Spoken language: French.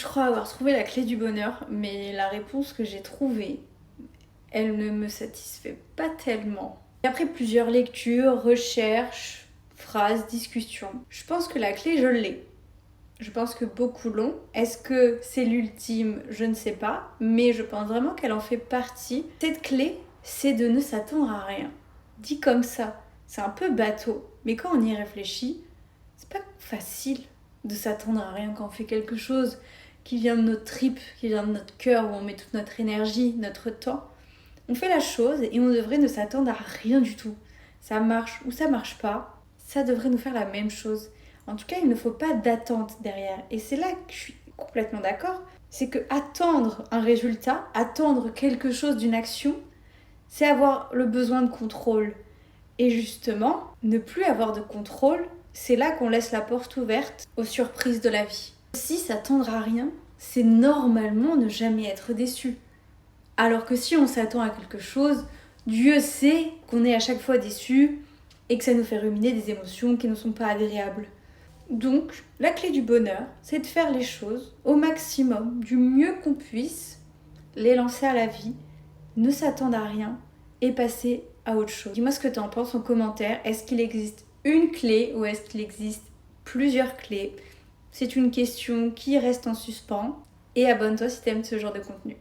crois avoir trouvé la clé du bonheur, mais la réponse que j'ai trouvée, elle ne me satisfait pas tellement. Et après plusieurs lectures, recherches, phrases, discussions, je pense que la clé, je l'ai. Je pense que beaucoup l'ont. Est-ce que c'est l'ultime? Je ne sais pas, mais je pense vraiment qu'elle en fait partie. Cette clé, c'est de ne s'attendre à rien. Dit comme ça, c'est un peu bateau, mais quand on y réfléchit, c'est pas facile de s'attendre à rien quand on fait quelque chose qui vient de notre tripes, qui vient de notre cœur, où on met toute notre énergie, notre temps. On fait la chose et on devrait ne s'attendre à rien du tout. Ça marche ou ça marche pas, ça devrait nous faire la même chose. En tout cas, il ne faut pas d'attente derrière. Et c'est là que je suis complètement d'accord. C'est que attendre un résultat, attendre quelque chose d'une action, c'est avoir le besoin de contrôle. Et justement, ne plus avoir de contrôle, c'est là qu'on laisse la porte ouverte aux surprises de la vie. Si s'attendre à rien, c'est normalement ne jamais être déçu. Alors que si on s'attend à quelque chose, Dieu sait qu'on est à chaque fois déçu et que ça nous fait ruminer des émotions qui ne sont pas agréables. Donc, la clé du bonheur, c'est de faire les choses au maximum, du mieux qu'on puisse, les lancer à la vie, ne s'attendre à rien et passer à autre chose. Dis-moi ce que tu en penses en commentaire. Est-ce qu'il existe une clé ou est-ce qu'il existe plusieurs clés? C'est une question qui reste en suspens. Et abonne-toi si tu aimes ce genre de contenu.